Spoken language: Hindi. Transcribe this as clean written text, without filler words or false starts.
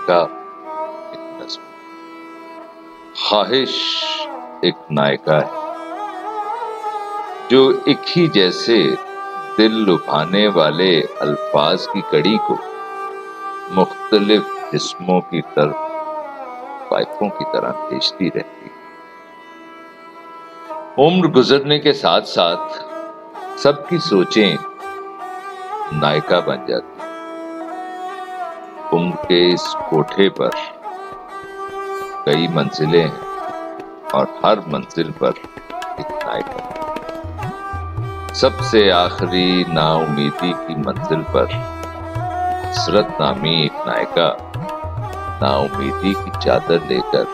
नायका एक नज्म, ख्वाहिश एक नायका है जो एक ही जैसे दिल लुभाने वाले अल्फाज की कड़ी को मुख्तलिफ जिस्मों की तरफ पाइपों की तरह भेजती रहती है। उम्र गुजरने के साथ साथ सबकी सोचें नायका बन जाती हैं। उम्र के इस कोठे पर कई मंजिलें हैं और हर मंजिल पर एक नायका। सबसे आखिरी नाउमीदी की मंजिल पर हसरत नामी एक नायका नाउमीदी की चादर लेकर